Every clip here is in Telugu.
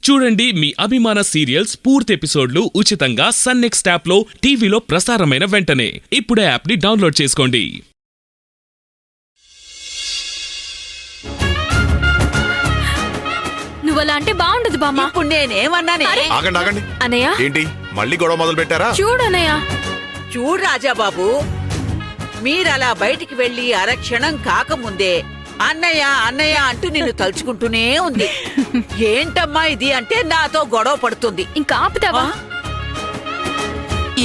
చూడండి మీ అభిమాన సీరియల్స్ పూర్తి ఎపిసోడ్లు ఉచితంగా సన్ నెక్స్ట్ యాప్ లో టీవీలో ప్రసారమైన వెంటనే ఇప్పుడే యాప్ ని డౌన్లోడ్ చేసుకోండి. నువ్వలా అంటే బాగుండదు బామ్మ. ఇప్పుడు నేనేమన్నానే? ఆగండి ఆగండి. అన్నయ్య ఏంటి మళ్ళీ గొడవ మొదలు పెట్టారా? చూడన్నయ్య. చూడు రాజాబాబు, మీరలా బయటికి వెళ్లి అరక్షణం కాకముందే అన్నయ్య అన్నయ్య అంటూ నిన్ను తలుచుకుంటూనే ఉంది. ఏంటమ్మా ఇది అంటే నాతో గొడవ పడుతుంది. ఇంకా ఆపుతావా?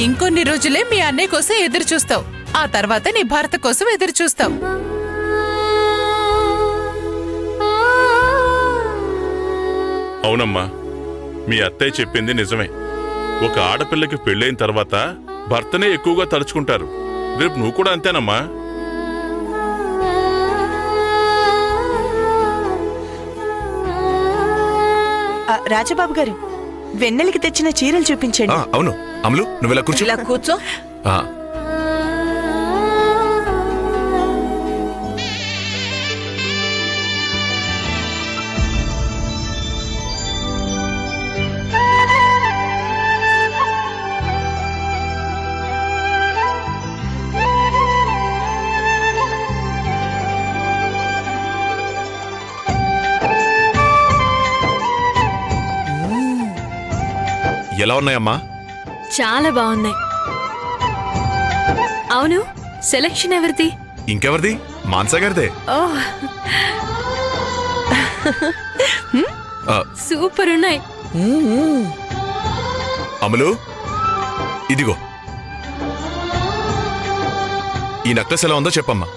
ఇంకొన్ని రోజులే మీ అన్నయ్య కోసం ఎదురు చూస్తావు, ఆ తర్వాత నీ భర్త కోసం ఎదురు చూస్తావు. అవునమ్మా, మీ అత్తయ్య చెప్పింది నిజమే. ఒక ఆడపిల్లకి పెళ్ళైన తర్వాత భర్తనే ఎక్కువగా తలుచుకుంటారు. రేపు నువ్వు కూడా అంతేనమ్మా. రాజబాబు గారు, వెన్నెలకి తెచ్చిన చీరలు చూపించండి. అవును అమలు, నువ్వు ఇలా కూర్చో. ఇలా కూర్చో. ఎలా ఉన్నాయమ్మా? చాలా బాగున్నాయి. అవును, సెలక్షన్ ఎవరిది? ఇంకెవరిది? మాన్సా గారిదే. ఓహ్, సూపర్ ఉన్నాయి. అమలు, ఇదిగో ఈ నెక్లెస్ ఎలా ఉందో చెప్పమ్మా.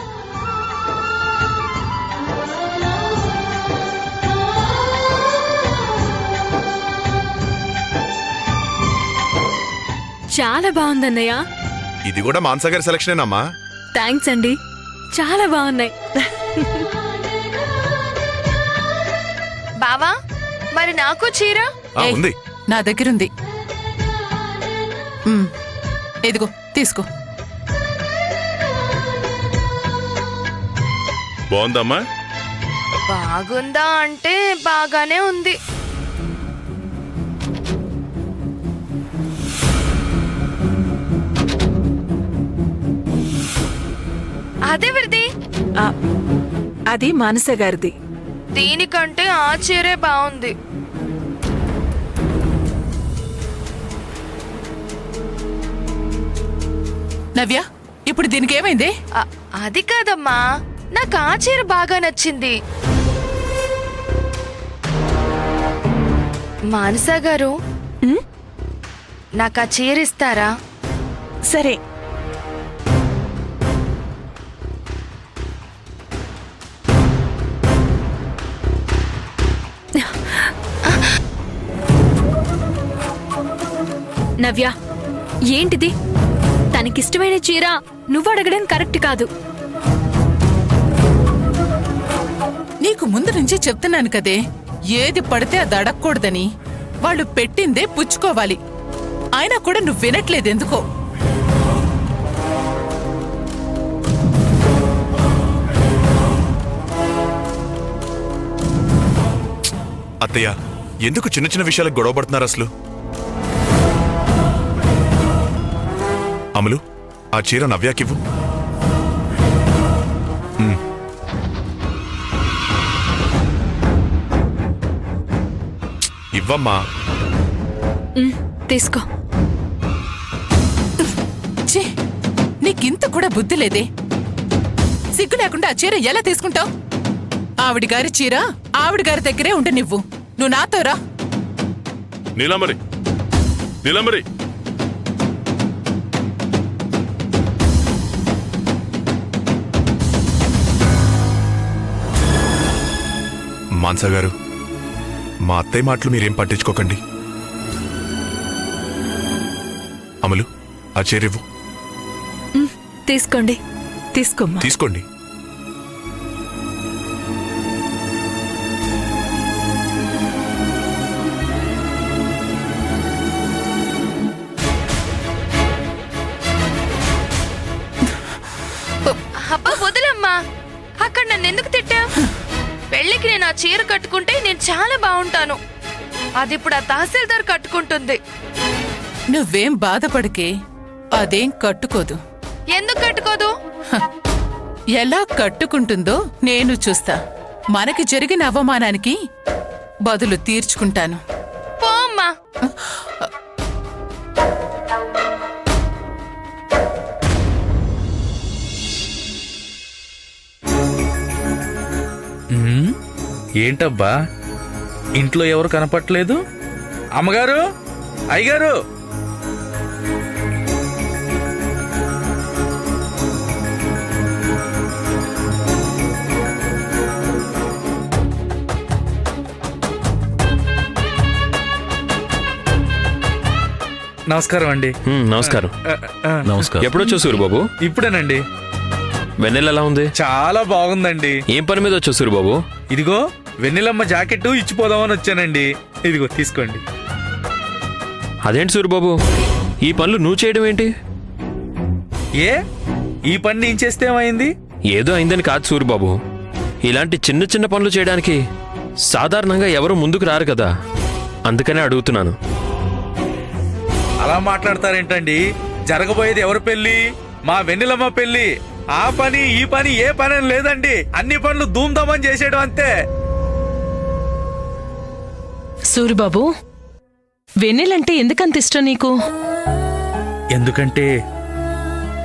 చాలా బాగుందన్నయ్య. ఇది కూడా మాన్సా గారి సెలక్షనేనమ్మా. థ్యాంక్స్ అండి, చాలా బాగున్నాయి. బావా, మరి నాకు చీర? ఉంది, నా దగ్గరుంది. ఇదిగో తీసుకో. బాగుందమ్మా? బాగుందా అంటే బాగానే ఉంది. అదెవరిది? అది మానస గారిది. దీనికంటే ఆ చీరే బాగుంది. నవ్య, ఇప్పుడు దీనికి ఏమైంది? అది కాదమ్మా, నాకు ఆ చీర బాగా నచ్చింది. మానసా గారు, నాకు ఆ చీర ఇస్తారా? సరే. నవ్య, ఏంటిది? తనకిష్టమైన చీర నువ్వు అడగడం కరెక్ట్ కాదు. నీకు ముందు నుంచి చెప్తున్నాను కదే, ఏది పడితే అది అడగకూడదని. వాళ్ళు పెట్టిందే పుచ్చుకోవాలి. అయినా కూడా నువ్వు వినట్లేదెందుకో. అత్తయ్య, ఎందుకు చిన్న చిన్న విషయాలకు గొడవ పడుతున్నారు అసలు? అమలు, ఆ చీర నవ్యాకివ్వు. ఇవ్వమ్మా. తీసుకో. నీకింత కూడా బుద్ధి లేదే. సిగ్గు లేకుండా ఆ చీర ఎలా తీసుకుంటావు? ఆవిడ గారి చీర ఆవిడ గారి దగ్గరే ఉండ నివ్వు. నువ్వు నాతో రా. నీలమరి, నీలమరి. మాన్సా గారు, మా అత్తయ్య మాటలు మీరేం పట్టించుకోకండి. అమలు, ఆ చీరివ్వు. తీసుకోండి. తీసుకోమ్మా. తీసుకోండి. అబ్బా వదిలమ్మా, అక్కడ నన్ను ఎందుకు తిట్టా? పెళ్లికి నేను ఆ చీర కట్టుకుంటే నేను చాలా బాగుంటాను. అది ఇప్పుడు ఆ తహసీల్దార్ కట్టుకుంటుంది. నువ్వేం బాధపడకే, అదేం కట్టుకోదు. ఎందుకు కట్టుకోదు? ఎలా కట్టుకుంటుందో నేను చూస్తా. మనకి జరిగిన అవమానానికి బదులు తీర్చుకుంటాను. పో అమ్మా. ఏంటబ్బా ఇంట్లో ఎవరు కనపట్లేదు? అమ్మగారు, అయ్యగారు. నమస్కారం అండి. నమస్కారం. నమస్కారం. ఎప్పుడొచ్చావు సూరిబాబు? ఇప్పుడేనండి. వెన్నెల ఎలా ఉంది? చాలా బాగుందండి. ఏం పని మీద వచ్చావు సూరిబాబు? ఇదిగో వెన్నెలమ్మ జాకెట్ ఇచ్చిపోదామని వచ్చానండి. ఇదిగో తీసుకోండి. అదేంటి సూరిబాబు, ఈ పనులు నువ్వు చేయడం ఏంటి? ఏ ఈ పని నేను చేస్తే ఏమైంది? ఏదో అయిందని కాదు సూరిబాబు, ఇలాంటి చిన్న చిన్న పనులు చేయడానికి సాధారణంగా ఎవరు ముందుకు రారు కదా, అందుకనే అడుగుతున్నాను. అలా మాట్లాడతారేంటండి? జరగబోయేది ఎవరి పెళ్లి? మా వెన్నెలమ్మ పెళ్లి. ఆ పని ఈ పని ఏ పని అని లేదండి. అన్ని పనులు ధూమ్ధామని చేసేయడం అంతే. సూరిబాబు, వెన్నెలంటే ఎందుకంత ఇష్టం నీకు? ఎందుకంటే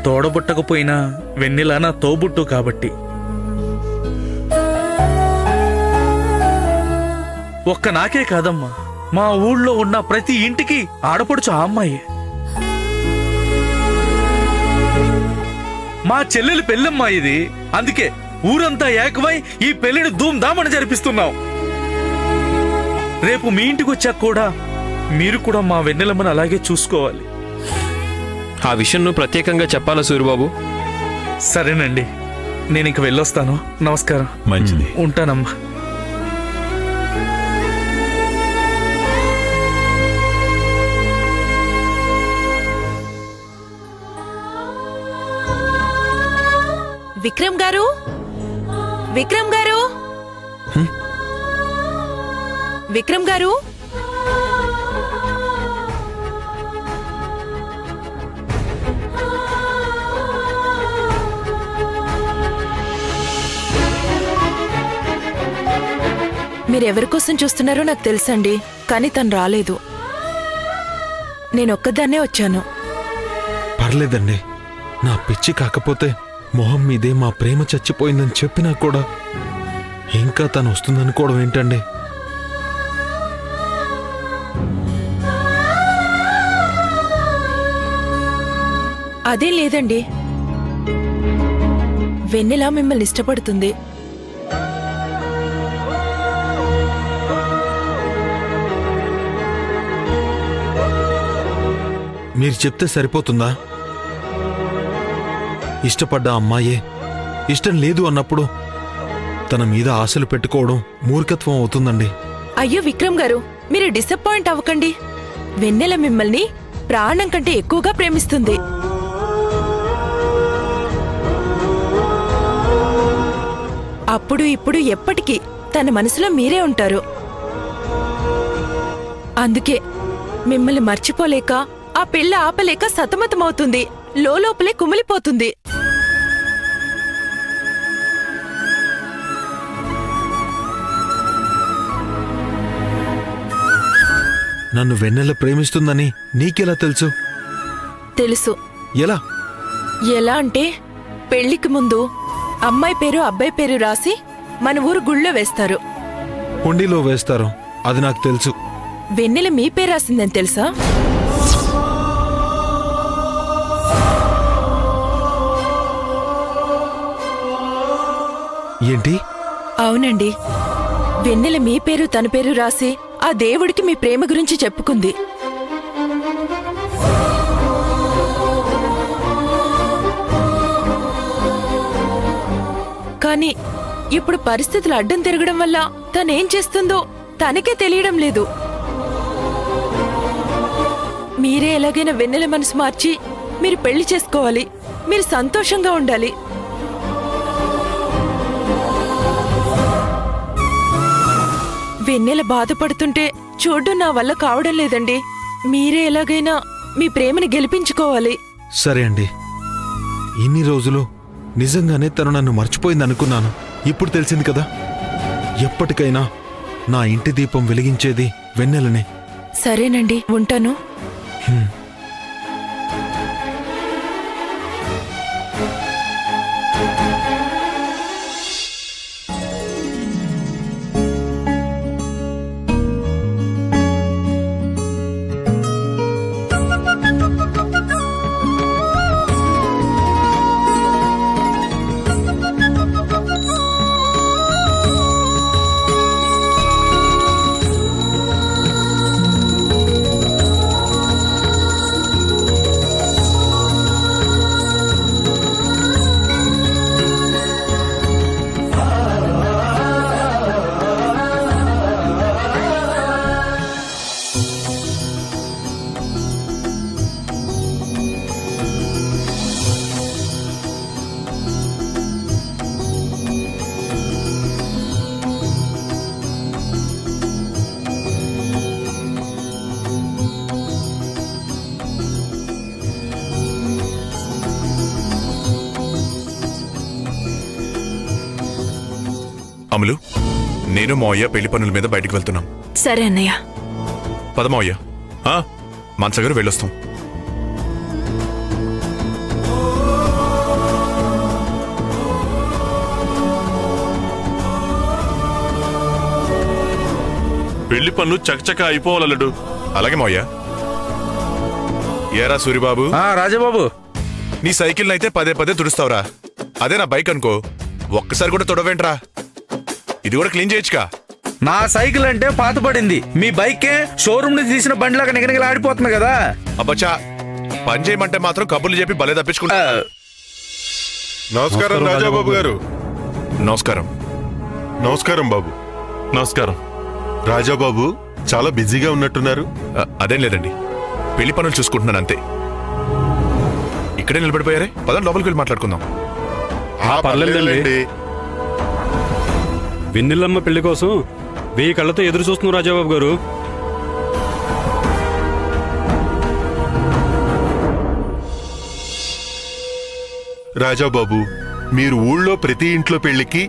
తోడబుట్టకపోయినా వెన్నెల నా తోబుట్టు కాబట్టి. ఒక్క నాకే కాదమ్మా, మా ఊళ్ళో ఉన్న ప్రతి ఇంటికి ఆడపడుచు ఆ అమ్మాయి. మా చెల్లెలి పెళ్ళమ్మా ఇది. అందుకే ఊరంతా ఏకమై ఈ పెళ్లిని ధూమ్ధామని జరిపిస్తున్నాం. రేపు మీ ఇంటికి వచ్చాక కూడా మీరు కూడా మా వెన్నెలమ్మని అలాగే చూసుకోవాలి. ఆ విషయం నువ్వు ప్రత్యేకంగా చెప్పాలా సూరిబాబు? సరేనండి, నేను ఇంక వెళ్ళొస్తాను. నమస్కారం. మంచిది. ఉంటానమ్మా. విక్రమ్ గారు, విక్రమ్ గారు, విక్రమ్ గారు. మీరెవరి కోసం చూస్తున్నారో నాకు తెలుసండి, కానీ తను రాలేదు. నేనొక్కదాన్నే వచ్చాను. పర్లేదండి, నా పిచ్చి కాకపోతే మొహం మీదే మా ప్రేమ చచ్చిపోయిందని చెప్పినా కూడా ఇంకా తను వస్తుందనుకోవడం ఏంటండి? అదేం లేదండి, వెన్నెల మిమ్మల్ని ఇష్టపడుతుంది. మీరు చెప్తే సరిపోతుందా? ఇష్టపడ్డ అమ్మాయే ఇష్టం లేదు అన్నప్పుడు తన మీద ఆశలు పెట్టుకోవడం మూర్ఖత్వం అవుతుందండి. అయ్యో విక్రమ్ గారు, మీరు డిసప్పాయింట్ అవ్వకండి. వెన్నెల మిమ్మల్ని ప్రాణం కంటే ఎక్కువగా ప్రేమిస్తుంది. అప్పుడు ఇప్పుడు ఎప్పటికీ తన మనసులో మీరే ఉంటారు. అందుకే మిమ్మల్ని మర్చిపోలేక ఆ పెళ్లి ఆపలేక సతమతమవుతుంది, లోపలే కుమిలిపోతుంది. నన్ను వెన్నెల ప్రేమిస్తుందని నీకెలా తెలుసు? తెలుసు. ఎలా? ఎలా అంటే, పెళ్లికి ముందు అమ్మాయి పేరు అబ్బాయి పేరు రాసి మన ఊరు గుళ్ళో వేస్తారు. హుండీలో వేస్తారు, అది నాకు తెలుసు. వెన్నెల మీ పేరు రాసిందని తెలుసా? ఏంటి? అవునండి, వెన్నెల మీ పేరు తన పేరు రాసి ఆ దేవుడికి మీ ప్రేమ గురించి చెప్పుకుంది. కానీ ఇప్పుడు పరిస్థితులు అడ్డం తిరగడం వల్ల తనేం చేస్తుందో తనకే తెలియడం లేదు. మీరే ఎలాగైనా వెన్నెల మనసు మార్చి మీరు పెళ్లి చేసుకోవాలి, మీరు సంతోషంగా ఉండాలి. వెన్నెల బాధపడుతుంటే చూడ్డం నా వల్ల కావడం లేదండి. మీరే ఎలాగైనా మీ ప్రేమని గెలిపించుకోవాలి. సరే అండి, ఇన్ని రోజులు నిజంగానే తను నన్ను మర్చిపోయిందనుకున్నాను. ఇప్పుడు తెలిసింది కదా, ఎప్పటికైనా నా ఇంటి దీపం వెలిగించేది వెన్నెలనే. సరేనండి, ఉంటాను. అమలు, నేను మావయ్య పెళ్లి పనుల మీద బయటికి వెళ్తున్నాం. సరే అన్నయ్య. పద మావయ్య. మనసగారు వెళ్ళొస్తాం. పెళ్లి పనులు చకచక అయిపోవాలడు. అలాగే మావయ్య. ఏరా సూరిబాబు, రాజాబాబు, నీ సైకిల్ అయితే పదే పదే తుడుస్తావురా. అదే నా బైక్ అనుకో, ఒక్కసారి కూడా తుడవేంట్రా? ఇది కూడా క్లీన్ చేయొచ్చుగా. నా సైకిల్ అంటే పాతపడింది, మీ బైకే షోరూమ్ నుంచి తీసిన బండిలాగా నిగనిగలు ఆడిపోతుంది కదా. అబ్బచ్చా, పని చేయమంటే మాత్రం కబుర్లు చెప్పి భలే తప్పించుకుంటా. నమస్కారం రాజాబాబు గారు. నమస్కారం. నమస్కారం బాబు. నమస్కారం. రాజాబాబు చాలా బిజీగా ఉన్నట్టున్నారు. అదేం లేదండి, పెళ్లి పనులు చూసుకుంటున్నాను అంతే. ఇక్కడే నిలబడిపోయారే, పదండి లోపలికి వెళ్ళి మాట్లాడుకుందాం. పర్లేదండి. వెన్నెలమ్మ పెళ్లి కోసం 1000 కళ్ళతో ఎదురు చూస్తున్నాం రాజాబాబు గారు. రాజాబాబు, మీరు ఊళ్ళో ప్రతి ఇంట్లో పెళ్లికి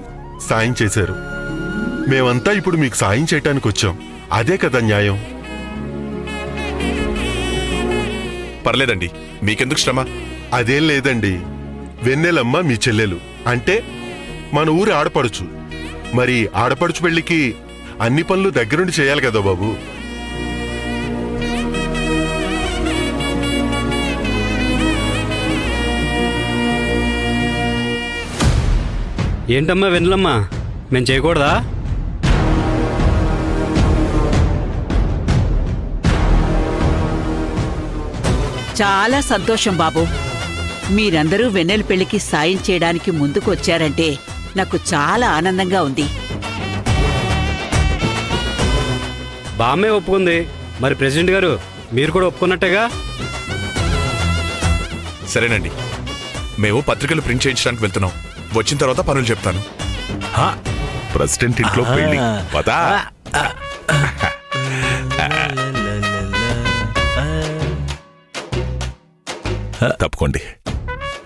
సాయం చేశారు. మేమంతా ఇప్పుడు మీకు సాయం చేయటానికి వచ్చాం. అదే కదా న్యాయం. పర్లేదండి, మీకెందుకు శ్రమ? అదేం లేదండి. వెన్నెలమ్మ మీ చెల్లెలు అంటే మన ఊరి ఆడపడుచు. మరి ఆడపడుచు పెళ్లికి అన్ని పనులు దగ్గరుండి చేయాలి కదా బాబు. ఏంటమ్మా వెన్నెలమ్మ, మేము చేయకూడదా? చాలా సంతోషం బాబు. మీరందరూ వెన్నెల పెళ్లికి సాయం చేయడానికి ముందుకు వచ్చారంటే నాకు చాలా ఆనందంగా ఉంది. బామ్మే ఒప్పుకుంది, మరి ప్రెసిడెంట్ గారు మీరు కూడా ఒప్పుకున్నట్టేగా? సరేనండి, మేము పత్రికలు ప్రింట్ చేయించడానికి వెళ్తున్నాం. వచ్చిన తర్వాత పనులు చెప్తాను. ప్రెసిడెంట్ ఇంట్లో పెళ్లి పదా. తప్పుకోండి.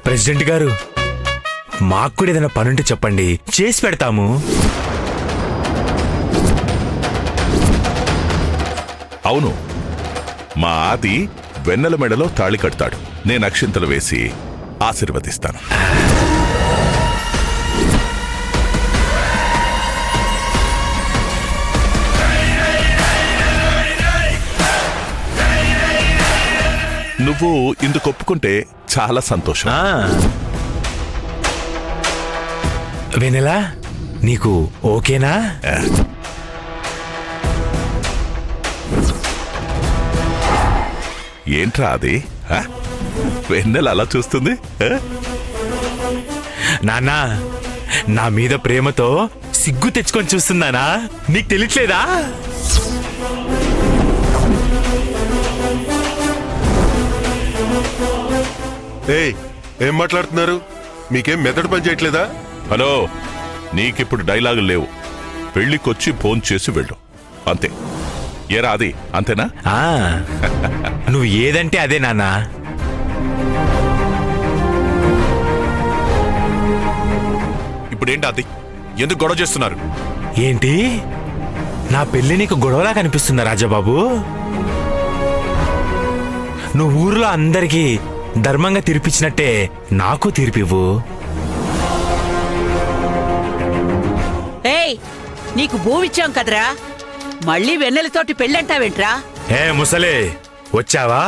ప్రెసిడెంట్ గారు, మాకు కూడా ఏదైనా పనుంటే చెప్పండి, చేసి పెడతాము. అవును, మా ఆది వెన్నెల మెడలో తాళి కడతాడు. నేను అక్షింతలు వేసి ఆశీర్వదిస్తాను. నువ్వు ఇందుకు ఒప్పుకుంటే చాలా సంతోషం. వెన్నెలా, నీకు ఓకేనా? ఏంట్రా అది? వెన్నెల అలా చూస్తుంది? నాన్నా, నా మీద ప్రేమతో సిగ్గు తెచ్చుకొని చూస్తున్నానా? నీకు తెలియట్లేదా? ఏయ్, ఏం మాట్లాడుతున్నారు? మీకేం మెదడు పని చేయట్లేదా? హలో, నీకిప్పుడు డైలాగులు లేవు. పెళ్లికొచ్చి ఫోన్ చేసి వెళ్ళు అంతే. ఏరా అది అంతేనా? ఆ, నువ్వు ఏదంటే అదే నాన్నా. ఇప్పుడేంటి అది? ఎందుకు గొడవ చేస్తున్నారు? ఏంటి నా పెళ్లి నీకు గొడవలా కనిపిస్తుందా రాజాబాబు? నువ్వు ఊర్లో అందరికీ ధర్మంగా తీర్పిచ్చినట్టే నాకు తీర్పివ్వు. ఏయ్, నీకు భూమిచ్చాం కదరా, మళ్ళీ వెన్నెలతోటి పెళ్ళంటావేంట్రా? ఏ ముసలే, వచ్చావా?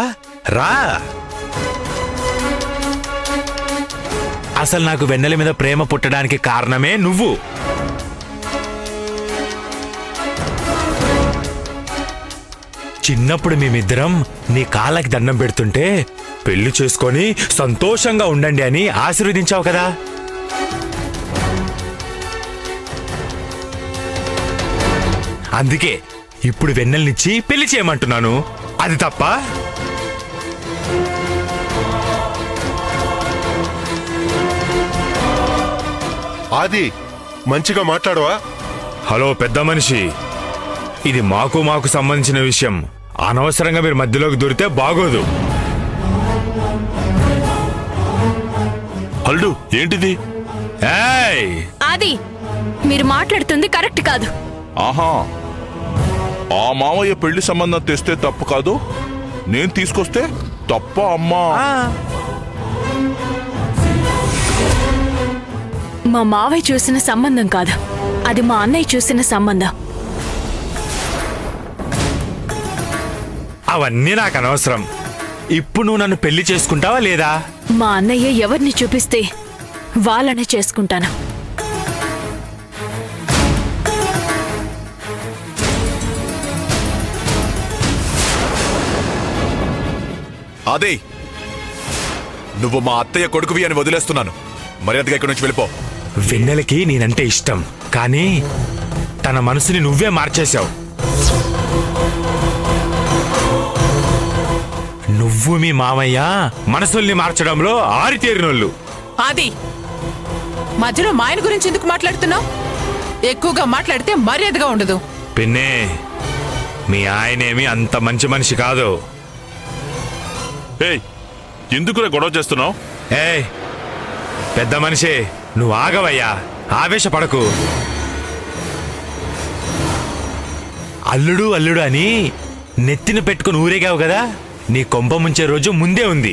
రా. అసలు నాకు వెన్నెల మీద ప్రేమ పుట్టడానికి కారణమే నువ్వు. చిన్నప్పుడు మేమిద్దరం నీ కాళ్ళకి దండం పెడుతుంటే పెళ్లి చేసుకొని సంతోషంగా ఉండండి అని ఆశీర్వదించావు కదా. అందుకే ఇప్పుడు వెన్నెల్నిచ్చి పెళ్లి చేయమంటున్నాను. అది తప్ప? ఆది, మంచిగా మాట్లాడవా? హలో పెద్ద మనిషి, ఇది మాకు సంబంధించిన విషయం. అనవసరంగా మీరు మధ్యలోకి దూరితే బాగోదు. అల్లుడు ఏంటిది? ఏయ్, అది మీరు మాట్లాడుతుంది కరెక్ట్ కాదు. ఆహా, ఆ మామయ్య పెళ్లి సంబంధం తెస్తే తప్పు కాదు, నేను తీసుకొస్తే తప్ప అమ్మా? మా మావయ్య చూసిన సంబంధం కాదు, అది మా అన్నయ్య చూసిన సంబంధం. అవన్నీ నాకు అనవసరం. ఇప్పుడు నువ్వు నన్ను పెళ్లి చేసుకుంటావా లేదా? మా అన్నయ్య ఎవరిని చూపిస్తే వాళ్ళనే చేసుకుంటాను. అదే, నువ్వు మా అత్తయ్య కొడుకువి అని వదిలేస్తున్నాను. మర్యాదగా ఇక్కడి నుంచి వెళ్ళిపో. వెన్నెలకి నేనంటే ఇష్టం, కానీ తన మనసుని నువ్వే మార్చేశావు. నువ్వు మీ మామయ్య మనసుల్ని మార్చడంలో ఆరితేరినోళ్ళు. ఆది, మధ్యలో మా ఆయన గురించి ఎందుకు మాట్లాడుతున్నావు? ఎక్కువగా మాట్లాడితే మర్యాదగా ఉండదు. పిన్నే, మీ ఆయనేమి అంత మంచి మనిషి కాదు. ఏయ్, ఎందుకురా గొడవ చేస్తున్నావు? ఏయ్ పెద్ద మనిషి, నువ్వు ఆగవయ్యా, ఆవేశపడకు. అల్లుడు అల్లుడు అని నెత్తిన పెట్టుకుని ఊరేగావు కదా, నీ కొంప ముంచే రోజు ముందే ఉంది.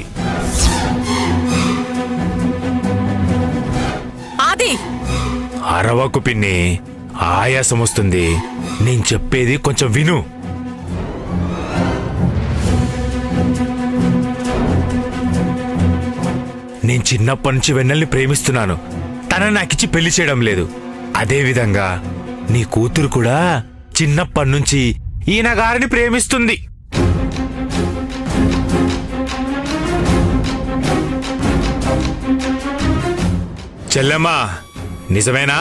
ఆది, అరవకు పిన్ని, ఆయాసం వస్తుంది. నేను చెప్పేది కొంచెం విను. నేను చిన్నప్పటి నుంచి వెన్నెల్ని ప్రేమిస్తున్నాను. తనని నాకిచ్చి పెళ్లి చేయడం లేదు. అదేవిధంగా నీ కూతురు కూడా చిన్నప్పటి నుంచి ఈయన గారిని ప్రేమిస్తుంది. చెల్లెమ్మా, నిజమేనా?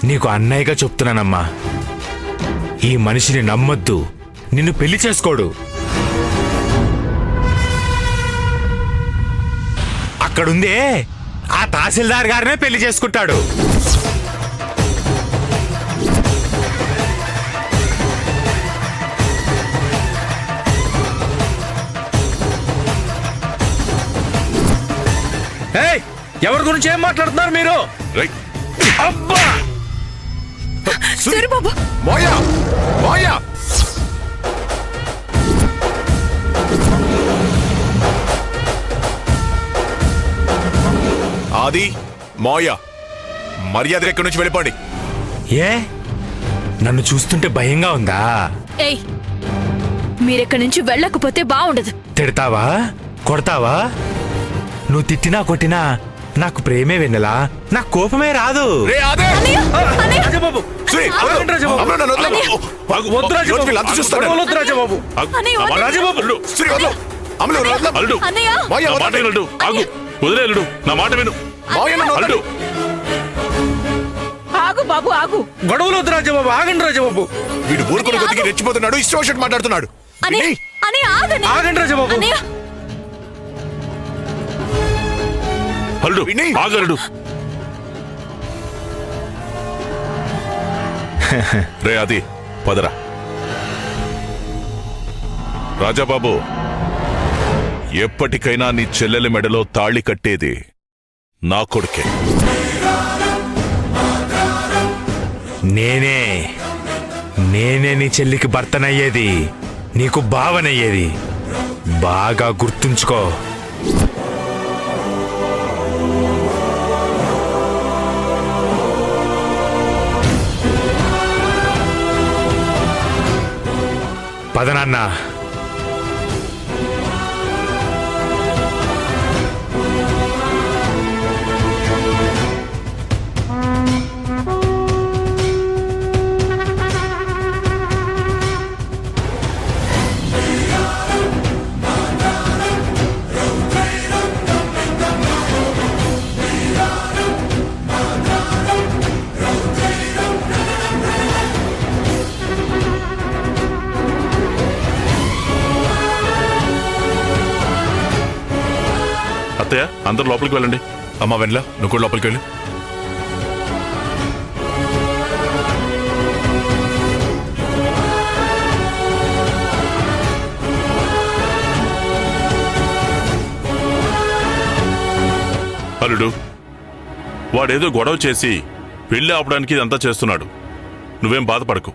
నీకు అన్నయ్యగా చెప్తున్నానమ్మా, ఈ మనిషిని నమ్మొద్దు. నిన్ను పెళ్లి చేసుకోడు. అక్కడుందే ఆ తహసీల్దార్ గారినే పెళ్లి చేసుకుంటాడు. ఎవరి గురించి ఏం మాట్లాడుతున్నారు మీరు? అబ్బా! సూరిబాబు, మాయా, మాయా! ఆది, మాయా, మర్యాదగా ఇక్కడి నుంచి వెళ్ళిపోండి. ఏ, నన్ను చూస్తుంటే భయంగా ఉందా? ఏయ్, మీరెక్కడి నుంచి వెళ్ళకపోతే బాగుండదు. తిడతావా? కొడతావా? నువ్వు తిట్టినా కొట్టినా నాకు ప్రేమే వెన్నెలా, నాకు కోపమే రాదు. రే ఆదే! రాజబాబు, శ్రీ, ఆగండి రాజబాబు. అమ్మ, నన్ను వదలు. వద్దు రాజబాబు. ఈరోజు వీళ్ళు అంత చూస్తారు. వద్దు రాజబాబు. అన్నయ్య, వదలు. రాజబాబు, శ్రీ, వదలు. అమ్మ, నువ్వు వదలు. అల్లుడు, అన్నయ్య, మాయా, నా మాట వదలు. వినడు. ఆగు, వదిలే అల్లుడు, నా మాట విను. మాయా, నన్ను వదలు. అల్లుడు, ఆగు బాబు, ఆగు. గొడవలు వద్దు రాజబాబు, ఆగండి రాజబాబు. వీడు ఊరుకుని కొద్దిగా రెచ్చిపోతున్నాడు, ఇష్టం వచ్చినట్టు మాట్లాడుతున్నాడు. అన్నయ్య, విని? అన్నయ్య, ఆగండి. ఆగండి రాజబాబు. అన్నయ్య, అల్లుడు, విని? ఆగు అల్లుడు. రే అది పదరా. రాజాబాబు, ఎప్పటికైనా నీ చెల్లెలి మెడలో తాళి కట్టేది నా కొడుకే. నేనే నీ చెల్లికి భర్తనయ్యేది, నీకు బావనయ్యేది. బాగా గుర్తుంచుకో. పదనాన్న. అత్తయ్య, అందరు లోపలికి వెళ్ళండి. అమ్మా వెన్నెల, నువ్వు కూడా లోపలికి వెళ్ళు. అల్లుడు, వాడేదో గొడవ చేసి పెళ్లి ఆపడానికి ఇదంతా చేస్తున్నాడు. నువ్వేం బాధపడకు.